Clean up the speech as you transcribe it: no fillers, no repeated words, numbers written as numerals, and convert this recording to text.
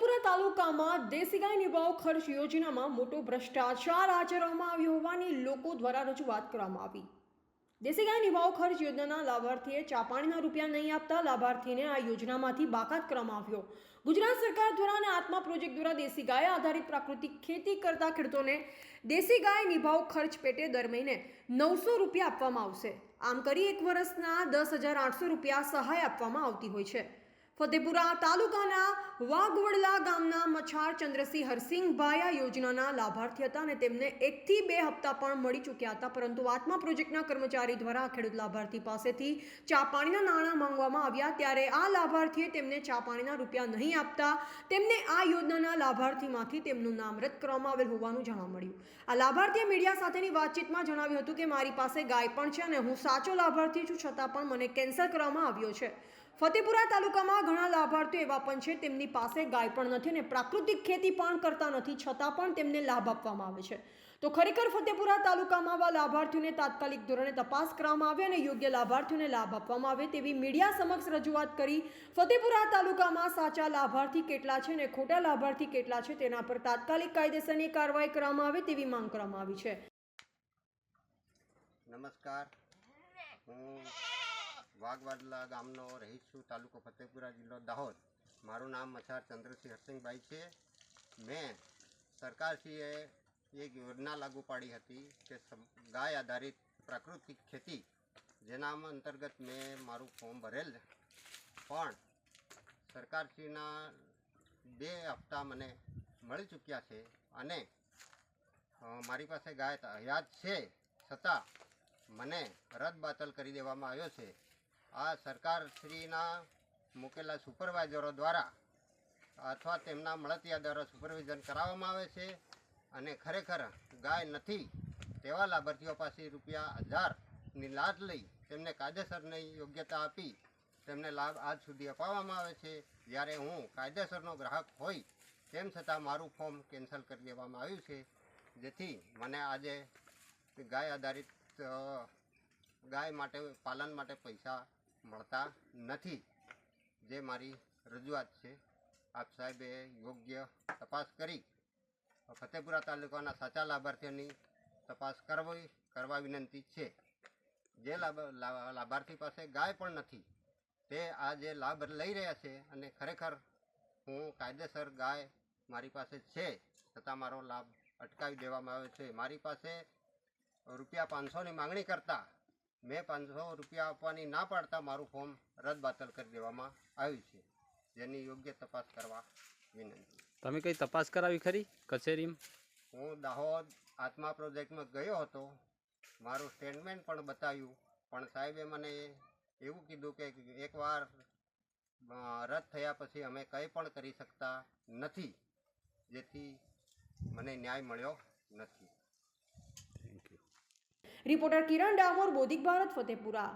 ફતેપુરા તાલુકામાં દેશી ગાય નિભાવ ખર્ચ યોજનામાં મોટો ભ્રષ્ટાચાર આચરવામાં આવ્યો હોવાની લોકો દ્વારા રજૂઆત કરવામાં આવી। દેશી ગાય નિભાવ ખર્ચ યોજનાના લાભાર્થીએ ચાપાણીના રૂપિયા નહીં આપતા લાભાર્થીને આ યોજનામાંથી બાકાત કરવામાં આવ્યો। ગુજરાત સરકાર દ્વારા અને આત્મા પ્રોજેક્ટ દ્વારા દેશી ગાય આધારિત પ્રાકૃતિક ખેતી કરતા ખેડૂતોને દેશી ગાય નિભાવ ખર્ચ પેટે દર મહિને 900 રૂપિયા આપવામાં આવશે। આમ કરી એક વર્ષના 10,800 રૂપિયા સહાય આપવામાં આવતી હોય છે। ફતેપુરા તાલુકાના વાઘવડલા ગામના મછાર ચંદ્રસિંહ હરસિંહભાઈ આ યોજનાના લાભાર્થી હતા અને તેમને 1 થી 2 હપ્તા પણ મળી ચૂક્યા હતા, પરંતુ આત્મા પ્રોજેક્ટના કર્મચારી દ્વારા ખેડૂત લાભાર્થી પાસેથી ચા પાણીના નાણાં માંગવામાં આવ્યા, ત્યારે આ લાભાર્થીએ તેમને ચા પાણીના રૂપિયા નહીં આપતા તેમને આ યોજનાના લાભાર્થીમાંથી તેમનું નામ રદ કરવામાં આવેલ હોવાનું જાણવા મળ્યું। આ લાભાર્થીએ મીડિયા સાથેની વાતચીતમાં જણાવ્યું હતું કે મારી પાસે ગાય પણ છે અને હું સાચો લાભાર્થી છું, છતાં પણ મને કેન્સલ કરવામાં આવ્યો છે। ફતેપુરા તાલુકામાં ઘણા લાભાર્થીઓ એવા પણ છે તેમની પાસે ગાય પણ નથી અને પ્રાકૃતિક ખેતી પણ કરતા નથી, છતાં પણ તેમને લાભ આપવામાં આવે છે। તો ખરેખર ફતેપુરા તાલુકામાં આવા લાભાર્થીઓને તાત્કાલિક ધોરણે તપાસ કરવામાં આવે અને યોગ્ય લાભાર્થીઓને લાભ આપવામાં આવે તેવી મીડિયા સમક્ષ રજૂઆત કરી ફતેપુરા તાલુકામાં સાચા લાભાર્થી કેટલા છે અને ખોટા લાભાર્થી કેટલા છે તેના પર તાત્કાલિક કાયદેસરની કાર્યવાહી કરવામાં આવે તેવી માંગ કરવામાં આવી છે। નમસ્કાર, હું વાઘવાડલા ગામનો રહીશ છું, તાલુકો ફતેપુરા, જિલ્લો દાહોદ। મારું નામ મછાર ચંદ્રસિંહ હરસિંહભાઈ છે। મેં સરકારશ્રીએ એક યોજના લાગુ પાડી હતી કે ગાય આધારિત પ્રાકૃતિક ખેતી, જેના અંતર્ગત મેં મારું ફોર્મ ભરેલ, પણ સરકારશ્રીના 2 હપ્તા મને મળી ચૂક્યા છે અને મારી પાસે ગાય હયાત છે, છતાં મને રદબાતલ કરી દેવામાં આવ્યો છે। આ સરકારશ્રીના મૂકેલા સુપરવાઇઝરો દ્વારા અથવા તેમના મળતિયા દ્વારા સુપરવિઝન કરાવવામાં આવે છે અને ખરેખર ગાય નથી તેવા લાભાર્થીઓ પાસે ₹1000ની લાભ લઈ તેમને કાયદેસરની યોગ્યતા આપી તેમને લાભ આજ સુધી અપાવવામાં આવે છે, જ્યારે હું કાયદેસરનો ગ્રાહક હોય તેમ છતાં મારું ફોર્મ કેન્સલ કરી દેવામાં આવ્યું છે, જેથી મને આજે ગાય આધારિત ગાય માટે પાલન માટે પૈસા મળતા નથી, જે મારી રજૂઆત છે। આપ સાહેબે યોગ્ય તપાસ કરી ફતેપુરા તાલુકાના સાચા લાભાર્થીઓની તપાસ કરવા વિનંતી છે। જે લાભાર્થી પાસે ગાય પણ નથી તે આ જે લાભ લઈ રહ્યા છે અને ખરેખર હું કાયદેસર ગાય મારી પાસે છે, છતાં મારો લાભ અટકાવી દેવામાં આવ્યો છે। મારી પાસે ₹500ની માંગણી કરતા મેં 500 રૂપિયા આપવાની ના પાડતા મારું ફોર્મ રદબાતલ કરી દેવામાં આવ્યું છે, જેની યોગ્ય તપાસ કરવા વિનંતી। તમે કઈ તપાસ કરાવી ખરી કચેરીમાં? હું દાહોદ આત્મા પ્રોજેક્ટમાં ગયો હતો, મારું સ્ટેટમેન્ટ પણ બતાવ્યું, પણ સાહેબે મને એવું કીધું કે એકવાર રદ થયા પછી અમે કંઈ પણ કરી શકતા નથી, જેથી મને ન્યાય મળ્યો નથી। રિપોર્ટર કિરણ ડામોર, બોધિક ભારત, ફતેપુરા।